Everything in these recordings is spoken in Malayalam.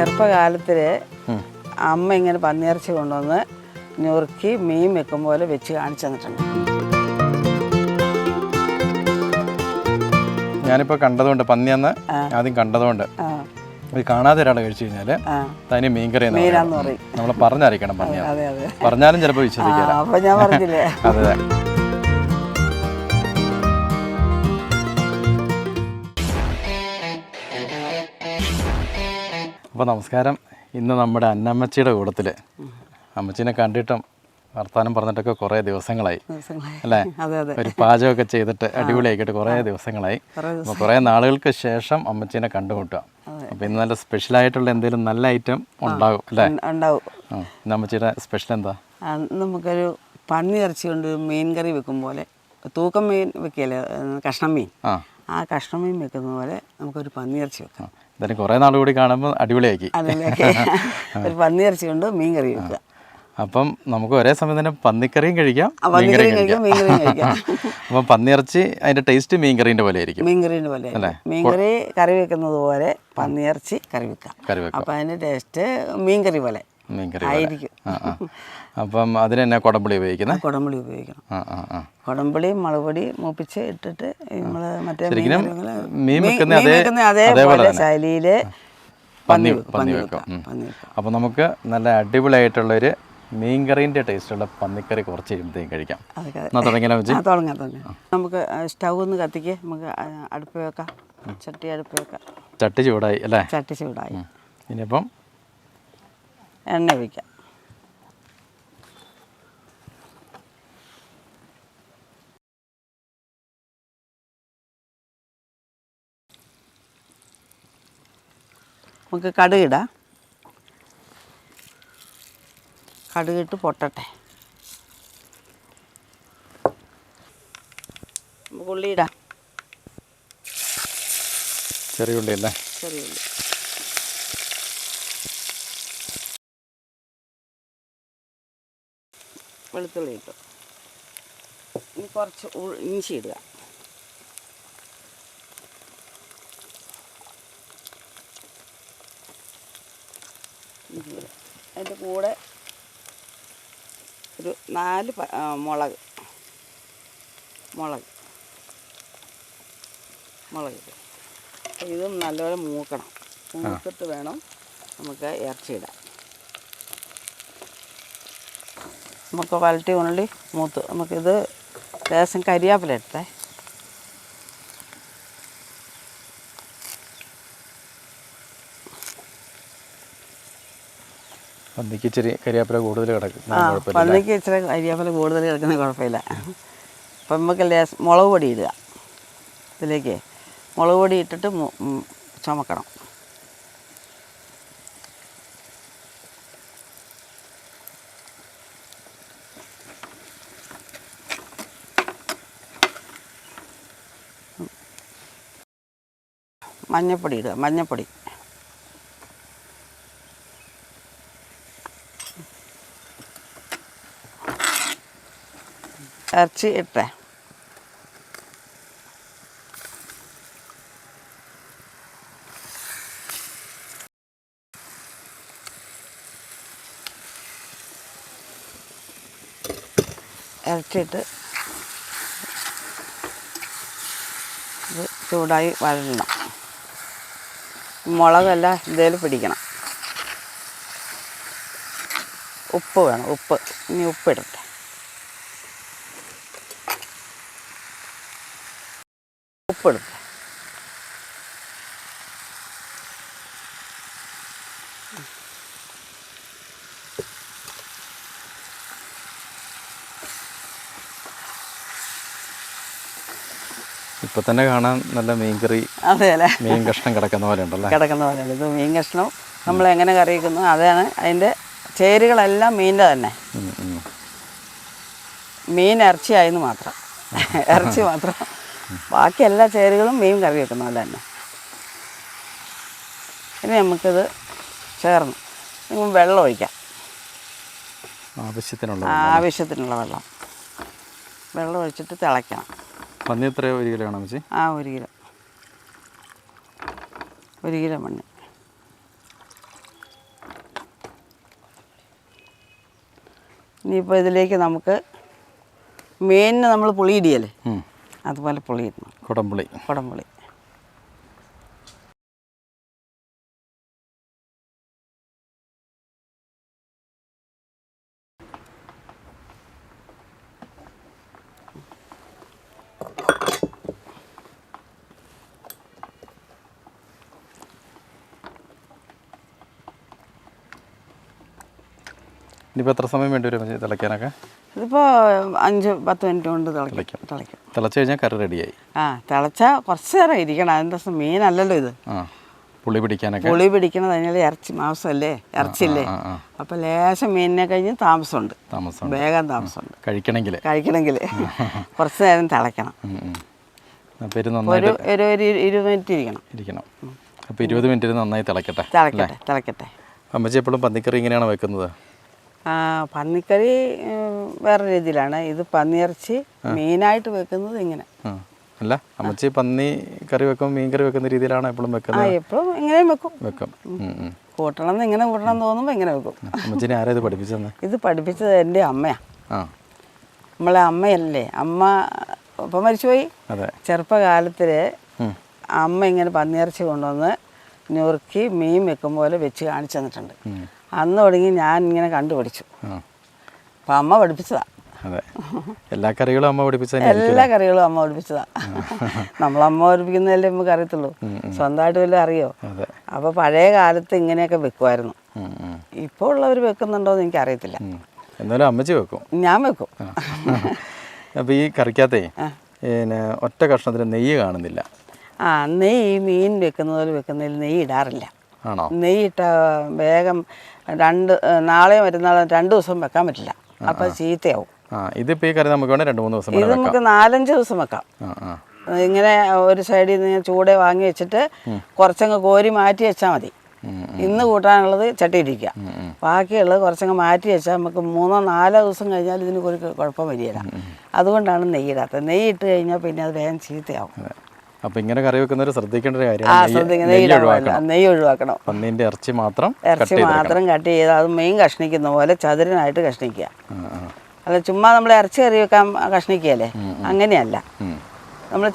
ചെറുപ്പകാലത്തിൽ അമ്മ ഇങ്ങനെ പന്നിയിറച്ചി കൊണ്ടുവന്ന് ഞുറുക്കി മീൻ വെക്കും പോലെ വെച്ച് കാണിച്ചു തന്നിട്ടുണ്ട്. ഞാനിപ്പോൾ കണ്ടതുകൊണ്ട് പന്നിയെന്ന് ആദ്യം കണ്ടതുകൊണ്ട് ഇത് കാണാതെ ഒരാൾ കഴിച്ചു കഴിഞ്ഞാൽ തനി മീൻകറി നമ്മൾ പറഞ്ഞറിയിക്കണം. പറഞ്ഞാലും ചിലപ്പോൾ വിശ്വസിക്കാം. അതെ. അപ്പോൾ നമസ്കാരം. ഇന്ന് നമ്മുടെ അന്നമ്മച്ചിയുടെ കൂട്ടത്തിൽ അമ്മച്ചീനെ കണ്ടിട്ടും വർത്തമാനം പറഞ്ഞിട്ടൊക്കെ കുറേ ദിവസങ്ങളായി അല്ലേ? ഒരു പാചകമൊക്കെ ചെയ്തിട്ട് അടിപൊളിയാക്കിയിട്ട് കുറേ ദിവസങ്ങളായി. അപ്പോൾ കുറേ നാളുകൾക്ക് ശേഷം അമ്മച്ചീനെ കണ്ടുമുട്ടുക. അപ്പോൾ ഇന്ന് നല്ല സ്പെഷ്യലായിട്ടുള്ള എന്തെങ്കിലും നല്ല ഐറ്റം ഉണ്ടാകും അല്ലേ? ഉണ്ടാവും. ഇന്ന് അമ്മച്ചിയുടെ സ്പെഷ്യൽ എന്താ? നമുക്കൊരു പന്നി ഇറച്ചി കൊണ്ട് മീൻ കറി വെക്കും പോലെ, തൂക്കം മീൻ വെക്കുകയല്ലേ, കഷ്ണം മീൻ, ആ കഷ്ണം മീൻ വെക്കുന്ന പോലെ നമുക്കൊരു പന്നിയിറച്ചി വെക്കാം. എന്തായാലും കുറേ നാൾ കൂടി കാണുമ്പോൾ അടിപൊളിയാക്കി ഒരു പന്നിയിറച്ചി കൊണ്ട് മീൻ കറി വെക്കുക. അപ്പം നമുക്ക് ഒരേ സമയം തന്നെ പന്നിക്കറിയും കഴിക്കാം, മീൻകറിയും കഴിക്കാം. അപ്പം പന്നിയിറച്ചി അതിന്റെ ടേസ്റ്റ് മീൻകറീൻ്റെ പോലെ ആയിരിക്കും. മീൻകറീൻ്റെ പോലെ അല്ലേ? മീൻകറി കറി വെക്കുന്നത് പോലെ പന്നിയിറച്ചി കറി വെക്കാം. അപ്പം അതിന്റെ ടേസ്റ്റ് മീൻകറി പോലെ ആയിരിക്കും. അപ്പം അതിന് തന്നെ കുടംപുളി ഉപയോഗിക്കുന്നത്? കുടംപുളി ഉപയോഗിക്കണം. കുടംപുളി മുളക് പൊടി മൂപ്പിച്ച് ഇട്ടിട്ട് നമ്മൾ മറ്റേ മീൻ വെക്കുന്ന അതേപോലെ ശൈലിയിൽ പന്നി വെക്കാം. അപ്പം നമുക്ക് നല്ല അടിപൊളിയായിട്ടുള്ളൊരു മീൻകറീൻ്റെ ടേസ്റ്റുള്ള പന്നിക്കറി കുറച്ച് കഴിയുമ്പോഴത്തേക്കും കഴിക്കാം. തുടങ്ങിയാലോ? തുടങ്ങാം. നമുക്ക് സ്റ്റൗ ഒന്ന് കത്തിക്ക്, നമുക്ക് അടുപ്പ് വെക്കാം. ചട്ടി അടുപ്പ് വെക്കാം. ചട്ടി ചൂടായി അല്ലേ? ചട്ടി ചൂടായി. ഇനിയിപ്പം എണ്ണ ഒഴിക്കാം. നമുക്ക് കടുകിടാം. കടുകിട്ട് പൊട്ടട്ടെ. നമുക്ക് ഉള്ളി ഇടാം. ചെറിയ ഉള്ളി അല്ലേ? ചെറിയ ഉള്ളി. വെളുത്തുള്ളി ഇട്ടു. ഇനി കുറച്ച് ഇഞ്ചി ഇടുക. അതിൻ്റെ കൂടെ ഒരു 4 മുളക് ഇടും. ഇതും നല്ലപോലെ മൂക്കണം. മൂത്തിട്ട് വേണം നമുക്ക് ഇറച്ചിയിടാം. നമുക്ക് വഴറ്റി ഉള്ളി മൂത്ത് നമുക്കിത് ലേശം കരിയാപ്പില എടുത്തേ. പന്നിക്ക് ഇച്ചിരി കരിയാപ്പില കൂടുതൽ കിടക്കും. പന്നിക്ക് ഇച്ചിരി കരിയാപ്പില കൂടുതൽ കിടക്കുന്ന കുഴപ്പമില്ല. അപ്പം നമുക്ക് ലേശം മുളക് പൊടി ഇടുക. ഇതിലേക്ക് മുളക് പൊടി ഇട്ടിട്ട് ചുമക്കണം. മഞ്ഞൾപ്പൊടി ഇടുക. മഞ്ഞൾപ്പൊടി ഇറച്ചി ഇട്ടേ. ഇറച്ചിയിട്ട് ഇത് ചൂടായി വഴരണം. മുളകെല്ലാം ഇതേൽ പിടിക്കണം. ഉപ്പ് വേണം. ഇനി ഉപ്പിടട്ടെ. ഉപ്പിടട്ടെ. ഇപ്പൊ തന്നെ കാണാൻ നല്ല മീൻകറി. അതെ അല്ലേ? മീൻ കഷ്ണം കിടക്കുന്ന പോലെ ഉണ്ടല്ലോ. ഇത് മീൻ കഷ്ണം നമ്മൾ എങ്ങനെ കറി വയ്ക്കുന്നു അതാണ് അതിൻ്റെ ചേരുകളെല്ലാം മീനിൻ്റെ തന്നെ. മീൻ ഇറച്ചിയായെന്ന് മാത്രം. ഇറച്ചി മാത്രം. ബാക്കി എല്ലാ ചേരുകളും മീൻ കറി വെക്കുന്ന പോലെ തന്നെ. ഇനി നമുക്കിത് ചേർന്ന് വെള്ളം ഒഴിക്കാം. ആവശ്യത്തിനുള്ള വെള്ളം ഒഴിച്ചിട്ട് തിളയ്ക്കണം. പന്നി എത്ര? 1 കിലോ ആണോ അമ്മച്ചി? 1 കിലോ. 1 കിലോ മണ്ണി. ഇനിയിപ്പോൾ ഇതിലേക്ക് നമുക്ക് മീനിന് നമ്മൾ പുളി ഇടിയല്ലേ, അതുപോലെ പുളി ഇടണം. കുടംപുളി. ഇനിയിപ്പോൾ എത്ര സമയം വേണ്ടി വരും തിളയ്ക്കാനൊക്കെ? ഇതിപ്പോൾ 5-10 മിനിറ്റ് കൊണ്ട് തിളയ്ക്കും. തിളച്ച് കഴിഞ്ഞാൽ കറി റെഡിയായി. തിളച്ചാൽ കുറച്ച് നേരം ഇരിക്കണം. അതിൻ്റെ മീനല്ലല്ലോ ഇത്, പുളി പിടിക്കാനൊക്കെ. പുളി പിടിക്കണത് അതിനുള്ള ഇറച്ചി മാംസമല്ലേ, ഇറച്ചില്ലേ. അപ്പം ലേശം മീനിനെ കഴിഞ്ഞ് താമസമുണ്ട്, വേഗം താമസമുണ്ട് കഴിക്കണമെങ്കിൽ. കുറച്ച് നേരം തിളയ്ക്കണം. ഒരു 20 മിനിറ്റ് ഇരിക്കണം. അപ്പോൾ 20 മിനിറ്റിൽ നന്നായി തിളക്കട്ടെ. അമ്മച്ചി എപ്പോഴും പന്നിക്കറി ഇങ്ങനെയാണോ വെക്കുന്നത്? പന്നിക്കറി വേറെ രീതിയിലാണ്. ഇത് പന്നിയിറച്ചി മീനായിട്ട് വെക്കുന്നത് ഇങ്ങനെ അല്ല. അമ്മച്ചി പന്നി കറി വെക്കും, മീൻ കറി വെക്കുന്ന രീതിയിലാണ് എപ്പോഴും വെക്കുന്നത്? എപ്പോഴും ഇങ്ങനെയും വെക്കും. കൂട്ടണം ഇങ്ങനെ കൂട്ടണം തോന്നുമ്പോൾ ഇങ്ങനെ വെക്കും. അമ്മച്ചിനെ ആരാ ഇത് പഠിപ്പിച്ചത്? ഇത് പഠിപ്പിച്ചത് എൻ്റെ അമ്മയാണ്. നമ്മളെ അമ്മയല്ലേ, അമ്മ ഇപ്പം മരിച്ചുപോയി. ചെറുപ്പകാലത്തിൽ അമ്മ ഇങ്ങനെ പന്നിയിറച്ചി കൊണ്ടുവന്ന് ഞുറുക്കി മീൻ വെക്കും പോലെ വെച്ച് കാണിച്ചു തന്നിട്ടുണ്ട്. അന്ന് തുടങ്ങി ഞാൻ ഇങ്ങനെ കണ്ടുപിടിച്ചു. അപ്പം അമ്മ പഠിപ്പിച്ചതാണ്. എല്ലാ കറികളും അമ്മ പഠിപ്പിച്ചതാ. നമ്മളമ്മ പഠിപ്പിക്കുന്നതല്ലേ നമുക്ക് അറിയത്തുള്ളൂ, സ്വന്തമായിട്ട് വല്ലതും അറിയോ? അപ്പോൾ പഴയ കാലത്ത് ഇങ്ങനെയൊക്കെ വെക്കുമായിരുന്നു. ഇപ്പോൾ ഉള്ളവർ വെക്കുന്നുണ്ടോ എന്ന് എനിക്ക് അറിയത്തില്ല. എന്നാലും അമ്മച്ചി വെക്കും, ഞാൻ വെക്കും. അപ്പോൾ ഈ കറിക്കകത്തേ പിന്നെ ഒറ്റ കഷ്ണത്തിൽ നെയ്യ് കാണുന്നില്ല. നെയ്യ് മീൻ വെക്കുന്നത് പോലെ വെക്കുന്നതിൽ നെയ്യ് ഇടാറില്ല. ആണോ? നെയ്യിട്ട വേഗം നാളെയോ മറ്റന്നാളോ 2 ദിവസം വെക്കാൻ പറ്റില്ല, അപ്പം ചീത്തയാവും. ഇതിപ്പോൾ ഈ കറി നമുക്ക് വേണം 2-3 ദിവസം. ഇത് നമുക്ക് 4-5 ദിവസം വെക്കാം. ഇങ്ങനെ ഒരു സൈഡിൽ നിന്ന് ചൂടെ വാങ്ങി വെച്ചിട്ട് കുറച്ചങ്ങ് കോരി മാറ്റി വെച്ചാൽ മതി. ഇന്ന് കൂട്ടാനുള്ളത് ചട്ടിയിടിക്കുക, ബാക്കിയുള്ളത് കുറച്ചങ്ങ് മാറ്റി വെച്ചാൽ നമുക്ക് 3-4 ദിവസം കഴിഞ്ഞാൽ ഇതിന് ഒരു കുഴപ്പം വരികയില്ല. അതുകൊണ്ടാണ് നെയ്യിടാത്തത്. നെയ്യിട്ട് കഴിഞ്ഞാൽ പിന്നെ അത് വേഗം ചീത്തയാവും. അപ്പോൾ ഇങ്ങനെ കറി വെക്കുന്നവർ ശ്രദ്ധിക്കേണ്ട ഒരു കാര്യമാണ് നെയ്യ് ഒഴിവാക്കണം. പന്നീൻ്റെ ഇറച്ചി മാത്രം കട്ട് ചെയ്ത് അത് മീൻ കഷ്ണിക്കുന്ന പോലെ ചതുരനായിട്ട് കഷ്ണിക്കുക. അല്ല ചുമ്മാ നമ്മൾ ഇറച്ചി കറി വെക്കാൻ കഷ്ണിക്കുകയല്ലേ, അങ്ങനെയല്ല. നമ്മൾ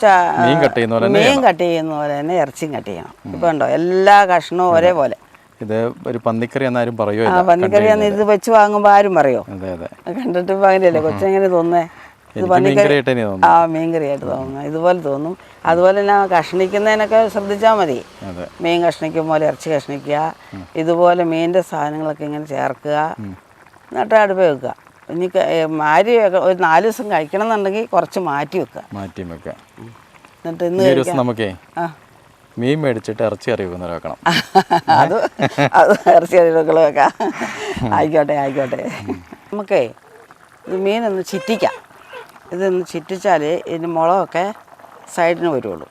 മീൻ കട്ട് ചെയ്യുന്ന പോലെ തന്നെ ഇറച്ചിയും കട്ട് ചെയ്യണം. ഇപ്പം ഉണ്ടോ എല്ലാ കഷ്ണവും ഒരേപോലെ. ഇത് ഒരു പന്നിക്കറി എന്നാരും പറയുമോ? പന്നിക്കറി എന്ന് ഇത് വെച്ച് വാങ്ങുമ്പോൾ ആരും പറയോ? കണ്ടിട്ട് ഇപ്പം അങ്ങനെയല്ലേ കൊച്ചെങ്ങനെ തോന്നേ? ഇത് പന്നിക്കറി മീൻകറിയായിട്ട് തോന്നുന്നു, ഇതുപോലെ തോന്നും. അതുപോലെ തന്നെ കഷ്ണിക്കുന്നതിനൊക്കെ ശ്രദ്ധിച്ചാൽ മതി. മീൻ കഷ്ണിക്കും പോലെ ഇറച്ചി കഷ്ണിക്കുക, ഇതുപോലെ മീനിൻ്റെ സാധനങ്ങളൊക്കെ ഇങ്ങനെ ചേർക്കുക, എന്നിട്ട് അടുപ്പ് വെക്കുക. ഇനി മാരി ഒരു 4 ദിവസം കഴിക്കണം എന്നുണ്ടെങ്കിൽ കുറച്ച് മാറ്റി വെക്കുക. എന്നിട്ട് ഇന്ന് നമുക്കേ മീൻ മേടിച്ചിട്ട് ഇറച്ചി കറി വെക്കണം. അത് ഇറച്ചി കറി വെക്കാം. ആയിക്കോട്ടെ. നമുക്കേ ഈ മീനൊന്ന് ചിറ്റിക്കാം. ഇതൊന്ന് ചിറ്റിച്ചാൽ ഇതിന് മുളകൊക്കെ സൈഡിന് വരുള്ളൂ.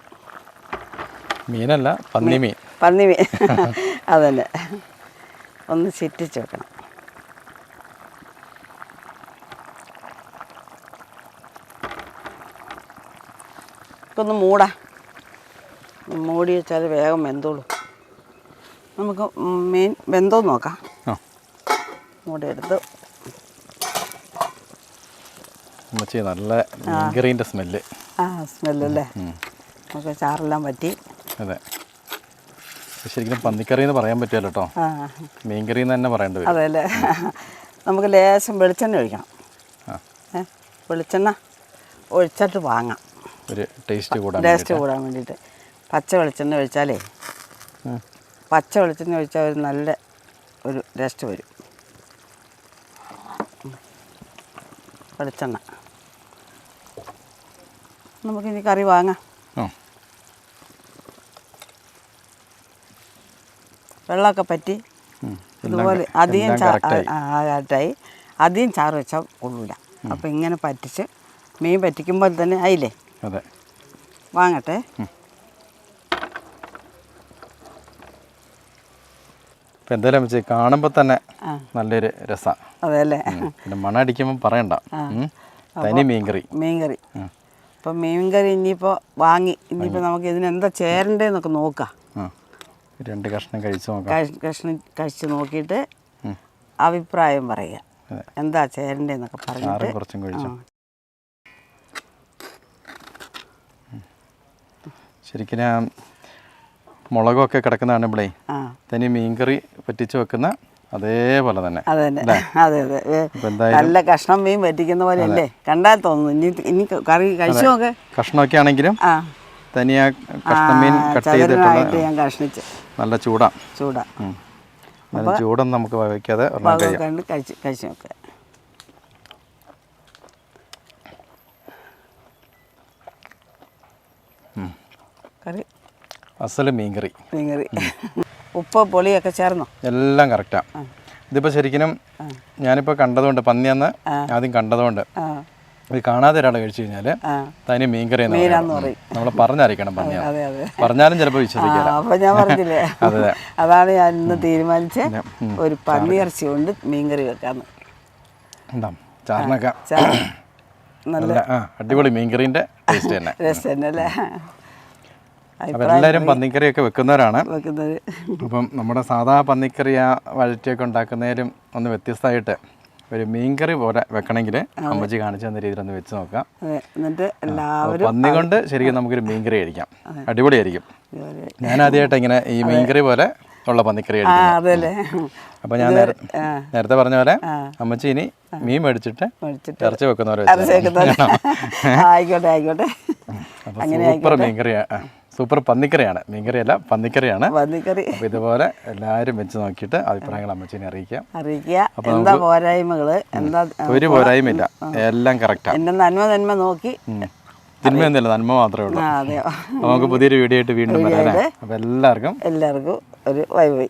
മീനല്ല, പന്നിമീൻ. അതന്നെ, ഒന്ന് ചിറ്റിച്ച് വെക്കണം. ഒന്ന് മൂടി വെച്ചാൽ വേഗം വെന്തോളൂ. നമുക്ക് മീൻ വെന്തോ നോക്കാം. മൂടിയെടുത്ത് നല്ല മീൻകറീൻ്റെ സ്മെല്ല്. സ്മെല്ലല്ലേ, നമുക്ക് ചാറെല്ലാം പറ്റി. അതെ, ശരിക്കും പന്നിക്കറി എന്ന് പറയാൻ പറ്റുമല്ലോ കേട്ടോ, മീൻകറി എന്ന് തന്നെ പറയേണ്ടി വരും. അതെ അല്ലേ. നമുക്ക് ലേശം വെളിച്ചെണ്ണ ഒഴിക്കണം. വെളിച്ചെണ്ണ ഒഴിച്ചിട്ട് വാങ്ങാം, ഒരു ടേസ്റ്റ് കൂടാൻ വേണ്ടിയിട്ട്. പച്ച വെളിച്ചെണ്ണ ഒഴിച്ചാലേ, പച്ച വെളിച്ചെണ്ണ ഒഴിച്ചാൽ ഒരു നല്ല ഒരു ടേസ്റ്റ് വരും. വെളിച്ചെണ്ണ നമുക്കിനി കറി വാങ്ങാം. വെള്ളമൊക്കെ പറ്റി ഇതുപോലെ അധികം ആയിട്ടായി. അധികം ചാറ് വെച്ചാൽ കൊള്ളൂല. അപ്പോൾ ഇങ്ങനെ പറ്റിച്ച് മീൻ പറ്റിക്കുമ്പോൾ തന്നെ ആയില്ലേ. അതെ, വാങ്ങട്ടെ. ഇപ്പം എന്തായാലും വെച്ച് കാണുമ്പോൾ തന്നെ നല്ലൊരു രസമാണ്. അതെ അല്ലേ. പിന്നെ മണം അടിക്കുമ്പോൾ പറയണ്ട, തനി മീൻകറി. അപ്പം മീൻകറി ഇനിയിപ്പോൾ വാങ്ങി, ഇനിയിപ്പോൾ നമുക്ക് ഇതിനെന്താ ചേരണ്ടേന്നൊക്കെ നോക്കാം. 2 കഷ്ണം കഴിച്ച് നോക്കാം. കഷ്ണം കഴിച്ച് നോക്കിയിട്ട് അഭിപ്രായം പറയുക. എന്താ ചേരണ്ടേന്നൊക്കെ പറഞ്ഞിട്ട് കുറച്ചും കഴിച്ചു. ശരിക്കും മുളകൊക്കെ കിടക്കുന്ന കാണുമ്പോഴേ തനി മീൻകറി പറ്റിച്ച് വെക്കുന്ന അതേപോലെ തന്നെ. അതെ അതെ നല്ല കഷ്ണം മീൻ പറ്റിക്കുന്ന പോലെ അല്ലേ കണ്ടാൽ തോന്നുന്നു. ഇനി കറി കഴിച്ചു നോക്കെ. കഷ്ണമൊക്കെ ആണെങ്കിലും തനിയാ കഷ്ണം മീൻ കട്ട് ചെയ്തിട്ടുള്ള ഞാൻ കഷ്ണിച്ച് നല്ല ചൂടാ. ചൂടൊന്നും നമുക്ക് വയ്ക്കാതെ കഴിച്ചു നോക്കുക. കറി അസല് മീൻകറി. ഉപ്പ് പൊളിയൊക്കെ ചേർന്നോ? എല്ലാം കറക്റ്റാ. ഇതിപ്പോൾ ശരിക്കും ഞാനിപ്പോൾ കണ്ടതുകൊണ്ട് പന്നിയെന്ന് ആദ്യം കണ്ടതുകൊണ്ട് ഇത് കാണാതെ ഒരാൾ കഴിച്ചു കഴിഞ്ഞാൽ തനി മീൻകറി നമ്മളെ പറഞ്ഞറിയിക്കണം. പന്നിയാണ് പറഞ്ഞാലും ചിലപ്പോൾ വിശ്വസിക്കാം. അപ്പൊ ഞാൻ പറഞ്ഞില്ലേ, അതാണ് ഞാൻ ഇന്ന് തീരുമാനിച്ച് ഒരു പന്നിയിറച്ചി കൊണ്ട് മീൻകറി വെക്കാന്ന്. എന്താ ചാറിനൊക്കെ നല്ല അടിപൊളി മീൻകറിന്റെ ടേസ്റ്റ് തന്നെ അല്ലേ. അപ്പം എല്ലാവരും പന്നിക്കറിയൊക്കെ വെക്കുന്നവരാണ്. അപ്പം നമ്മുടെ സാധാ പന്നിക്കറി വഴറ്റിയൊക്കെ ഉണ്ടാക്കുന്നതിലും ഒന്ന് വ്യത്യസ്തമായിട്ട് ഒരു മീൻകറി പോലെ വെക്കണമെങ്കിൽ അമ്മച്ചി കാണിച്ചു തന്ന രീതിയിൽ ഒന്ന് വെച്ച് നോക്കാം. പന്നി കൊണ്ട് ശരിക്കും നമുക്കൊരു മീൻകറി കഴിക്കാം, അടിപൊളിയായിരിക്കും. ഞാൻ ആദ്യമായിട്ട് ഇങ്ങനെ ഈ മീൻകറി പോലെ ഉള്ള പന്നിക്കറി കഴിക്കാം. അപ്പോൾ ഞാൻ നേരത്തെ പറഞ്ഞ പോലെ അമ്മച്ചി ഇനി മീൻ മേടിച്ചിട്ട് ഇറച്ചി വെക്കുന്നവരെ ആയിക്കോട്ടെ ആയിക്കോട്ടെ. അപ്പോൾ സൂപ്പർ മീൻകറിയാണ്, സൂപ്പർ പന്നിക്കറിയാണ്. മീൻകറിയല്ല, പന്നിക്കറിയാണ്. അപ്പോൾ ഇതുപോലെ എല്ലാവരും വെച്ച് നോക്കിയിട്ട് അഭിപ്രായങ്ങൾ അമ്മച്ചിനെ അറിയിക്കാം. അപ്പോൾ എന്താ പോരായ്മകള്, എന്താ ഒരു പോരായ്മയില്ല, എല്ലാം കറക്റ്റാണ്. എൻ്റെ നന്മ നോക്കി. തിന്മയൊന്നുമില്ല, നന്മ മാത്രമേ ഉള്ളൂ. അപ്പോൾ നമുക്ക് പുതിയൊരു വീഡിയോ ആയിട്ട് വീണ്ടും വരാം. അപ്പോൾ എല്ലാവർക്കും ഒരു ബൈ ബൈ.